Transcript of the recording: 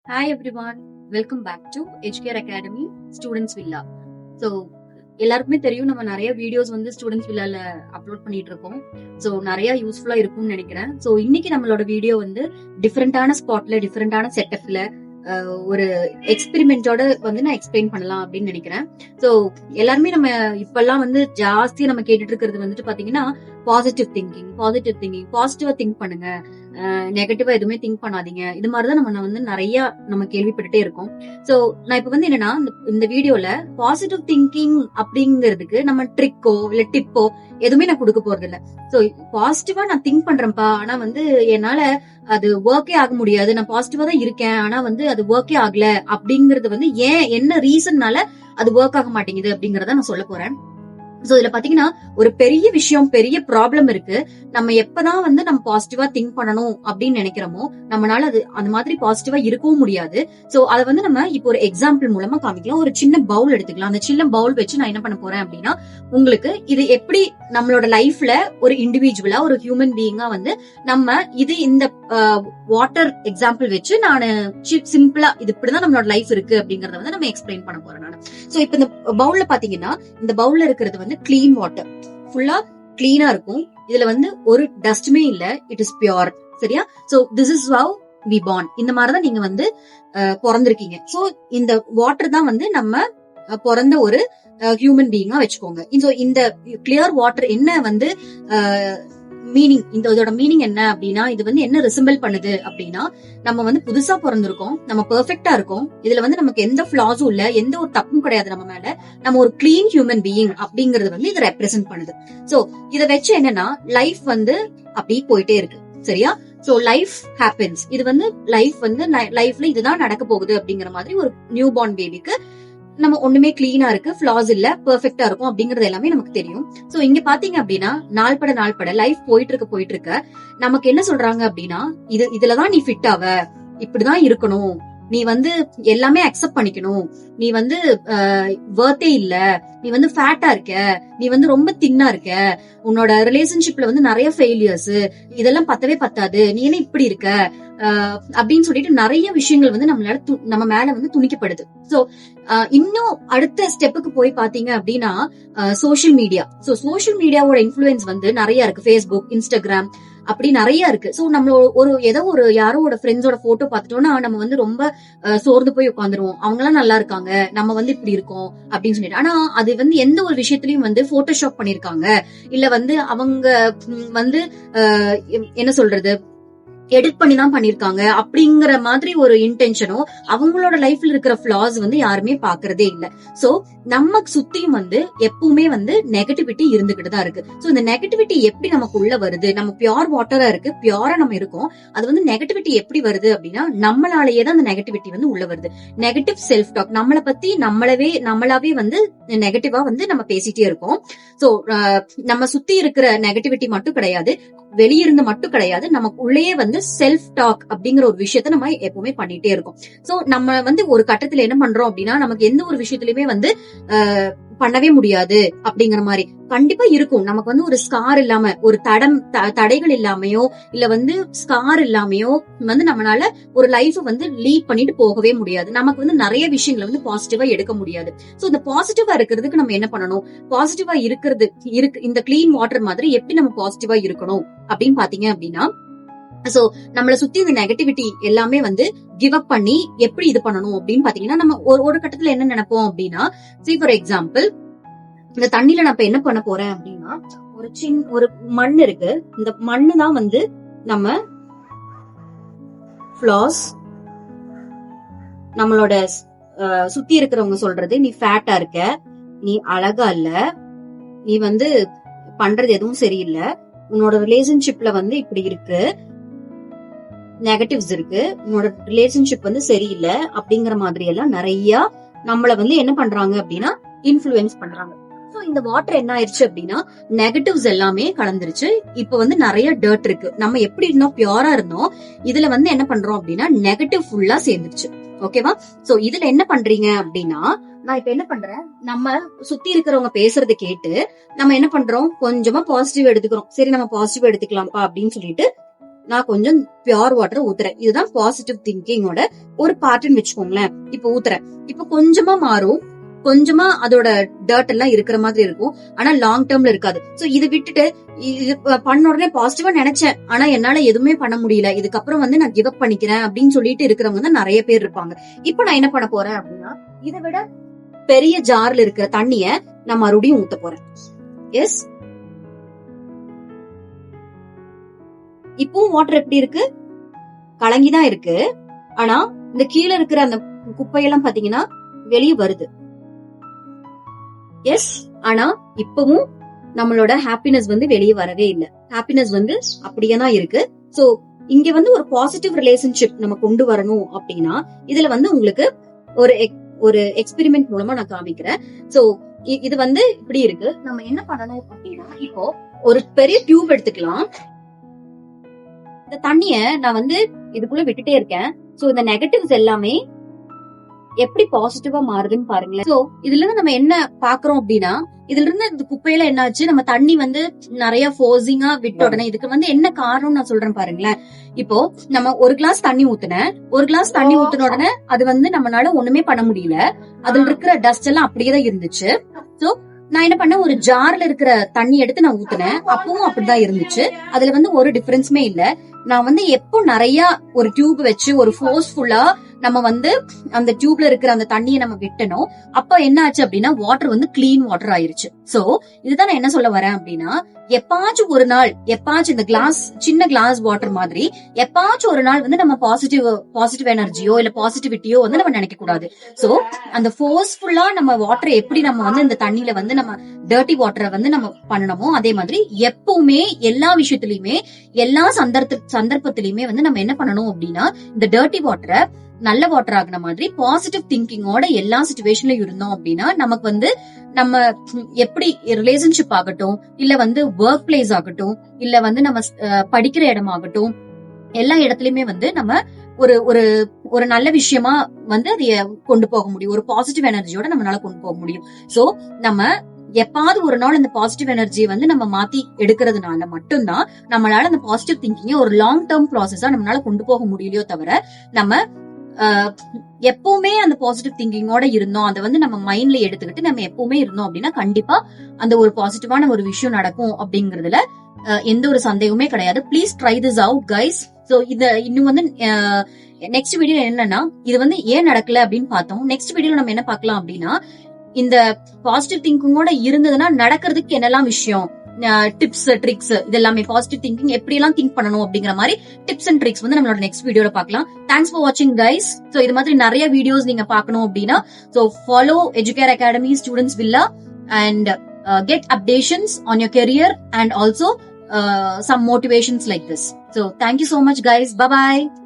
Hi everyone, welcome back to HKR Academy Students Villa. So எல்லாருக்குமே தெரியும் நம்ம நிறைய வீடியோஸ் வந்து ஸ்டூடெண்ட்ஸ் வில்லால அப்லோட் பண்ணிட்டு இருக்கோம். ஸோ நிறைய யூஸ்ஃபுல்லா இருக்கும்னு நினைக்கிறேன். ஸோ இன்னைக்கு நம்மளோட வீடியோ வந்து டிஃப்ரெண்டான ஸ்பாட்ல டிஃப்ரெண்டான செட்டப்ல ஒரு எக்ஸ்பெரிமெண்டோட வந்து நான் எக்ஸ்பிளைன் பண்ணலாம் அப்படின்னு நினைக்கிறேன். ஸோ எல்லாருமே நம்ம இப்பெல்லாம் வந்து ஜாஸ்தியா நம்ம கேட்டுட்டு இருக்கிறது வந்துட்டு பாத்தீங்கன்னா பாசிட்டிவ் திங்கிங், பாசிட்டிவா திங்க் பண்ணுங்க, நெகட்டிவா எதுவுமே திங்க் பண்ணாதீங்க. இது மாதிரிதான் நம்ம வந்து நிறைய நம்ம கேள்விப்பட்டுட்டே இருக்கோம். சோ நான் இப்ப வந்து என்னன்னா இந்த வீடியோல பாசிட்டிவ் திங்கிங் அப்படிங்கிறதுக்கு நம்ம ட்ரிக்கோ இல்ல டிப்போ எதுவுமே நான் கொடுக்க போறது இல்ல. சோ பாசிட்டிவா நான் திங்க் பண்றேன்ப்பா, ஆனா வந்து என்னால அது ஒர்க்கே ஆக முடியாது, நான் பாசிட்டிவா தான் இருக்கேன் ஆனா வந்து அது ஒர்க்கே ஆகல அப்படிங்கறது வந்து ஏன் என்ன ரீசன்னால அது ஒர்க் ஆக மாட்டேங்குது அப்படிங்கறத நான் சொல்ல போறேன். சோ இதுல பாத்தீங்கன்னா ஒரு பெரிய விஷயம், பெரிய ப்ராப்ளம் இருக்கு. நம்ம எப்பதான் வந்து நம்ம பாசிட்டிவா திங்க் பண்ணணும் அப்படின்னு நினைக்கிறோமோ நம்மளால அது அந்த மாதிரி பாசிட்டிவா இருக்கவும் முடியாது. சோ அதை வந்து நம்ம இப்போ ஒரு எக்ஸாம்பிள் மூலமா காமிக்கலாம். ஒரு சின்ன பவுல் எடுத்துக்கலாம். அந்த சின்ன பவுல் வச்சு நான் என்ன பண்ண போறேன் அப்படின்னா உங்களுக்கு இது எப்படி நம்மளோட லைஃப்ல ஒரு இண்டிவிஜுவலா ஒரு ஹியூமன் பீயிங்கா வந்து நம்ம இது இந்த வாட்டர் எக்ஸாம்பிள் வச்சு நான் சிம்பிளா இது இப்படிதான் நம்மளோட லைஃப் இருக்கு அப்படிங்கறத வந்து நம்ம எக்ஸ்பிளைன் பண்ண போறேன் நான். சோ இப்ப இந்த பவுல்ல பாத்தீங்கன்னா இந்த பவுல்ல இருக்கிறது வந்து கிளீன் வாட்டர், ஃபுல்லா கிளீனா இருக்கும். இதுல வந்து ஒரு டஸ்டுமே இல்ல, இட் இஸ் பியூர். சரியா? So this is how we born. இந்த மாதிரிதான் நீங்க வந்து பிறந்திருக்கீங்க. சோ இந்த வாட்டர் தான் வந்து நம்ம பிறந்த ஒரு ஹியூமன் பீயிங்கா வச்சுக்கோங்க. இந்த கிளியர் வாட்டர் என்ன வந்து மீனிங், இதோட மீனிங் என்ன அப்படின்னா இது வந்து என்ன ரிசம்பிள் பண்ணுது அப்படின்னா நம்ம வந்து புதுசா பிறந்திருக்கோம், நம்ம பெர்ஃபெக்ட்டா இருக்கோம், இதுல வந்து நமக்கு எந்த ஃபிளாஸும் இல்ல, எந்த ஒரு தப்பும் கிடையாது நம்ம மேல, நம்ம ஒரு கிளீன் ஹியூமன் பீயிங் அப்படிங்கறது வந்து இதை ரெப்ரசென்ட் பண்ணுது. சோ இதை வச்சு என்னன்னா லைஃப் வந்து அப்படி போயிட்டே இருக்கு. சரியா? So life happens. இது வந்து லைஃப் வந்து லைஃப்ல இதுதான் நடக்க போகுது அப்படிங்கிற மாதிரி ஒரு நியூ பார்ன் பேபிக்கு நம்ம ஒண்ணுமே கிளீனா இருக்கு, ஃபிளாஸ் இல்ல, பெர்ஃபெக்ட்டா இருக்கும் அப்படிங்கறது எல்லாமே நமக்கு தெரியும். சோ இங்க பாத்தீங்க அப்படின்னா நாள்பட லைஃப் போயிட்டு இருக்க நமக்கு என்ன சொல்றாங்க அப்படின்னா இதுலதான் நீ ஃபிட் ஆவ, இப்படிதான் இருக்கணும், நீ வந்து எல்லாமே அக்செப்ட் பண்ணிக்கணும், நீ வந்து வர்த்தே இல்ல, நீ வந்து ஃபேட்டா இருக்க, நீ வந்து ரொம்ப தின்னா இருக்க, உன்னோட ரிலேஷன்ஷிப்ல வந்து நிறைய ஃபெயிலியர்ஸ், இதெல்லாம் பத்தவே பத்தாது, நீ என்ன இப்படி இருக்க அப்படின்னு சொல்லிட்டு நிறைய விஷயங்கள் வந்து நம்ம மேல வந்து துணிக்கப்படுது. சோ இன்னும் அடுத்த ஸ்டெப்புக்கு போய் பாத்தீங்க அப்படின்னா சோசியல் மீடியா. சோ சோசியல் மீடியாவோட இன்ஃபுளுன்ஸ் வந்து நிறைய இருக்கு. ஃபேஸ்புக், இன்ஸ்டாகிராம் அப்படி நிறைய இருக்கு. சோ நம்ம ஒரு யாரோட ஃப்ரெண்ட்ஸோட போட்டோ பாத்துட்டோம்னா நம்ம வந்து ரொம்ப சோர்ந்து போய் உட்காந்துருவோம். அவங்க எல்லாம் நல்லா இருக்காங்க, நம்ம வந்து இப்படி இருக்கோம் அப்படின்னு சொல்லிட்டு. ஆனா அது வந்து எந்த ஒரு விஷயத்திலயும் வந்து போட்டோஷாப் பண்ணிருக்காங்க, இல்ல வந்து அவங்க வந்து என்ன சொல்றது எடிட் பண்ணி தான் பண்ணிருக்காங்க அப்படிங்கிற மாதிரி ஒரு இன்டென்ஷனோ அவங்களோட லைஃப்ல இருக்கிற ஃபிளாஸ் வந்து யாருமே பாக்குறதே இல்ல. சோ நம்ம சுத்தியும் வந்து எப்பவுமே வந்து நெகட்டிவிட்டி இருந்துகிட்டு தான் இருக்கு. சோ இந்த நெகட்டிவிட்டி எப்படி நமக்கு உள்ள வருது? நம்ம பியூர் வாட்டரா இருக்கு, பியூரா நம்ம இருக்கோம், அது வந்து நெகட்டிவிட்டி எப்படி வருது அப்படின்னா நம்மளாலேயே தான் அந்த நெகட்டிவிட்டி வந்து உள்ள வருது. நெகட்டிவ் செல்ஃப் டாக், நம்மளை பத்தி நம்மளாவே வந்து நெகட்டிவா வந்து நம்ம பேசிட்டே இருக்கோம். சோ நம்ம சுத்தி இருக்கிற நெகட்டிவிட்டி மட்டும் கிடையாது, வெளியிருந்து மட்டும் கிடையாது, நமக்கு உள்ளேயே வந்து செல்ஃப் டாக் அப்படிங்கிற ஒரு விஷயத்த நம்ம எப்பவுமே பண்ணிட்டே இருக்கோம். சோ நம்ம வந்து ஒரு கட்டத்துல என்ன பண்றோம் அப்படின்னா நமக்கு எந்த ஒரு விஷயத்திலயுமே வந்து பண்ணவே முடியாது அப்படிங்கிற மாதிரி கண்டிப்பா இருக்கும். நமக்கு வந்து ஒரு ஸ்கார் இல்லாம, ஒரு தடைகள் இல்லாமையோ இல்ல வந்து ஸ்கார் இல்லாமையோ வந்து நம்மளால ஒரு லைஃப் வந்து லீட் பண்ணிட்டு போகவே முடியாது. நமக்கு வந்து நிறைய விஷயங்களை வந்து பாசிட்டிவா எடுக்க முடியாது. சோ இந்த பாசிட்டிவா இருக்கிறதுக்கு நம்ம என்ன பண்ணணும்? பாசிட்டிவா இந்த கிளீன் வாட்டர் மாதிரி எப்படி நம்ம பாசிட்டிவா இருக்கணும் அப்படின்னு பாத்தீங்க அப்படின்னா சோ நம்மளை சுத்தி இந்த நெகட்டிவிட்டி எல்லாமே வந்து கிவ் அப் பண்ணி எப்படி இது பண்ணணும் அப்படின்னு பாத்தீங்கன்னா நம்ம ஒரு கட்டத்துல என்ன நினைப்போம் அப்படின்னா ஃபார் எக்ஸாம்பிள் இந்த தண்ணியில நான் இப்ப என்ன பண்ண போறேன் அப்படின்னா ஒரு மண் இருக்கு, இந்த மண்ணு தான் வந்து நம்ம ஃபிளாஸ், நம்மளோட சுத்தி இருக்கிறவங்க சொல்றது நீ ஃபேட்டா இருக்க, நீ அழகா இல்ல, நீ வந்து பண்றது எதுவும் சரியில்லை, உன்னோட ரிலேஷன்ஷிப்ல வந்து இப்படி இருக்கு, நெகட்டிவ்ஸ் இருக்கு, உன்னோட ரிலேஷன்ஷிப் வந்து சரியில்லை அப்படிங்கிற மாதிரி எல்லாம் நிறைய நம்மள வந்து என்ன பண்றாங்க அப்படின்னா இன்ஃபுளுன்ஸ் பண்றாங்க. சோ இந்த வாட்டர் என்ன ஆயிடுச்சு அப்படின்னா நெகட்டிவ்ஸ் எல்லாமே கலந்துருச்சு. இப்ப வந்து நிறைய டர்ட் இருக்கு. நம்ம எப்படி இருந்தோம், பியூரா இருந்தோம், இதுல வந்து என்ன பண்றோம் அப்படின்னா நெகட்டிவ் ஃபுல்லா சேர்ந்துருச்சு. ஓகேவா? சோ இதுல என்ன பண்றீங்க அப்படின்னா நான் இப்ப என்ன பண்றேன், நம்ம சுத்தி இருக்கிறவங்க பேசுறதை கேட்டு நம்ம என்ன பண்றோம், கொஞ்சமா பாசிட்டிவ் எடுத்துக்கிறோம். சரி நம்ம பாசிட்டிவ் எடுத்துக்கலாம்ப்பா அப்படின்னு சொல்லிட்டு நான் கொஞ்சம் பியூர் வாட்டர் ஊத்துறேன். இதுதான் பாசிட்டிவ் திங்கிங்கோட ஒரு பார்ட்னு வச்சுக்கோங்களேன். இப்ப ஊத்துறேன். இப்ப கொஞ்சமா மாறும், கொஞ்சமா அதோட டர்ட் எல்லாம் இருக்கிற மாதிரி இருக்கும். ஆனா லாங் டேர்ம்ல இருக்காது. சோ இதை விட்டுட்டு இது பண்ண உடனே பாசிட்டிவா நினைச்சேன், ஆனா என்னால எதுவுமே பண்ண முடியல, இதுக்கப்புறம் வந்து நான் கிவ் அப் பண்ணிக்கிறேன் அப்படின்னு சொல்லிட்டு இருக்கிறவங்க தான் நிறைய பேர் இருப்பாங்க. இப்ப நான் என்ன பண்ண போறேன் அப்படின்னா, இதை விட பெரிய ஜார்ல இருக்கிற தண்ணிய நான் மறுபடியும் ஊத்த போறேன். எஸ், இப்பவும் வாட்டர் எப்படி இருக்கு? கலங்கிதான் இருக்கு. ஆனா இந்த கீழே இருக்கிற அந்த குப்பையெல்லாம் பாத்தீங்கன்னா வெளியே வருது. எஸ், ஆனா இப்பவும் நம்மளோட ஹாப்பினஸ் வந்து வெளியே வரவே இல்லை. ஹாப்பினஸ் வந்து அப்படியே தான் இருக்கு. சோ இங்க வந்து ஒரு பாசிட்டிவ் ரிலேஷன்ஷிப் நம்ம கொண்டு வரணும் அப்படின்னா, இதுல வந்து உங்களுக்கு ஒரு எக்ஸ்பெரிமெண்ட் மூலமா நான் காமிக்கிறேன். சோ இது வந்து இப்படி இருக்கு. நம்ம என்ன பண்ணணும் அப்படின்னா, இப்போ ஒரு பெரிய டியூப் எடுத்துக்கலாம். இந்த தண்ணிய நான் வந்து இதுக்குள்ள விட்டுட்டே இருக்கேன். சோ இந்த நெகட்டிவ்ஸ் எல்லாமே எப்படி பாசிட்டிவா மாறுதுன்னு பாருங்களேன். சோ இதுல இருந்து நம்ம என்ன பாக்குறோம் அப்படின்னா, இதுல இருந்து இந்த குப்பையில என்ன ஆச்சு, நம்ம தண்ணி வந்து நிறைய ஃபோர்ஸிங்கா விட்ட உடனே இதுக்கு வந்து என்ன காரணம் நான் சொல்றேன் பாருங்களேன். இப்போ நம்ம ஒரு கிளாஸ் தண்ணி ஊத்துன உடனே அது வந்து நம்மளால ஒண்ணுமே பண்ண முடியல. அதுல இருக்கிற டஸ்ட் எல்லாம் அப்படியேதான் இருந்துச்சு. சோ நான் என்ன பண்ணேன், ஒரு ஜார்ல இருக்கிற தண்ணி எடுத்து நான் ஊத்துனேன். அப்பவும் அப்படிதான் இருந்துச்சு. அதுல வந்து ஒரு டிஃபரன்ஸுமே இல்ல. நான் வந்து எப்போ நிறைய ஒரு டியூப் வச்சு ஒரு ஃபோர்ஸ்ஃபுல்லா நம்ம வந்து அந்த டியூப்ல இருக்கிற அந்த தண்ணியை நம்ம விட்டணும், அப்ப என்ன ஆச்சு அப்படின்னா வாட்டர் வந்து கிளீன் வாட்டர் ஆயிருச்சு. சோ இதுதான் நான் என்ன சொல்ல வரேன் அப்படின்னா, எப்பாச்சும் ஒரு நாள், எப்பாச்சும் இந்த கிளாஸ், சின்ன கிளாஸ் வாட்டர் மாதிரி எப்பாச்சும் ஒரு நாள் வந்து நம்ம பாசிட்டிவ் எனர்ஜியோ இல்ல பாசிட்டிவிட்டியோ வந்து நம்ம நினைக்க கூடாது. சோ அந்த ஃபோர்ஸ்ஃபுல்லா நம்ம வாட்டர் எப்படி நம்ம வந்து இந்த தண்ணியில வந்து நம்ம டர்ட்டி வாட்டரை வந்து நம்ம பண்ணணுமோ, அதே மாதிரி எப்பவுமே எல்லா விஷயத்திலயுமே எல்லா சந்தர்ப்பத்திலயுமே வந்து நம்ம என்ன பண்ணணும் அப்படின்னா, இந்த டர்ட்டி வாட்டரை நல்ல வாட்டர் ஆகின மாதிரி பாசிட்டிவ் திங்கிங்கோட எல்லா சிச்சுவேஷன்ல இருந்தோம் அப்படின்னா, நமக்கு வந்து நம்ம எப்படி ரிலேஷன்ஷிப் ஆகட்டும், இல்ல வந்து ஒர்க் பிளேஸ் ஆகட்டும், இல்ல வந்து நம்ம படிக்கிற இடம் ஆகட்டும், எல்லா இடத்துலயுமே வந்து நம்ம ஒரு ஒரு ஒரு நல்ல விஷயமா வந்து அதைய கொண்டு போக முடியும். ஒரு பாசிட்டிவ் எனர்ஜியோட நம்மளால கொண்டு போக முடியும். சோ நம்ம எப்பாவது ஒரு நாள் இந்த பாசிட்டிவ் எனர்ஜியை வந்து நம்ம மாத்தி எடுக்கிறதுனால மட்டும்தான் நம்மளால அந்த பாசிட்டிவ் திங்கிங்க ஒரு லாங் டேர்ம் ப்ராசஸா நம்மளால கொண்டு போக முடியலையோ தவிர, நம்ம எப்பவுமே அந்த பாசிட்டிவ் திங்கிங்கோட இருந்தோம், அதை வந்து நம்ம மைண்ட்ல எடுத்துக்கிட்டு நம்ம எப்பவுமே இருந்தோம் அப்படின்னா கண்டிப்பா அந்த ஒரு பாசிட்டிவான ஒரு விஷயம் நடக்கும் அப்படிங்கறதுல எந்த ஒரு சந்தேகமே கிடையாது. Please try this out guys. So இத இன்னும் வந்து நெக்ஸ்ட் வீடியோ என்னன்னா, இது வந்து ஏன் நடக்கல அப்படின்னு பார்த்தோம். நெக்ஸ்ட் வீடியோல நம்ம என்ன பார்க்கலாம் அப்படின்னா, இந்த பாசிட்டிவ் திங்கிங்கோட இருந்ததுன்னா நடக்கிறதுக்கு என்னெல்லாம் விஷயம், டிப்ஸ் ட்ரிக்ஸ், இது எல்லாமே பாசிட்டிவ் திங்கிங் எப்படி எல்லாம் திங்க் பண்ணணும் அப்படிங்கிற மாதிரி டிப்ஸ் அண்ட் ட்ரிக்ஸ் வந்து நம்மளோட நெக்ஸ்ட் வீடியோல பார்க்கலாம். தேங்க்ஸ் ஃபார் வாட்சிங் கைஸ். சோ இது மாதிரி நிறைய வீடியோஸ் நீங்க பார்க்கணும் அப்படின்னா, so follow Educare academy students villa and get updations on your career and also some motivations like this. So thank you so much guys. Bye bye.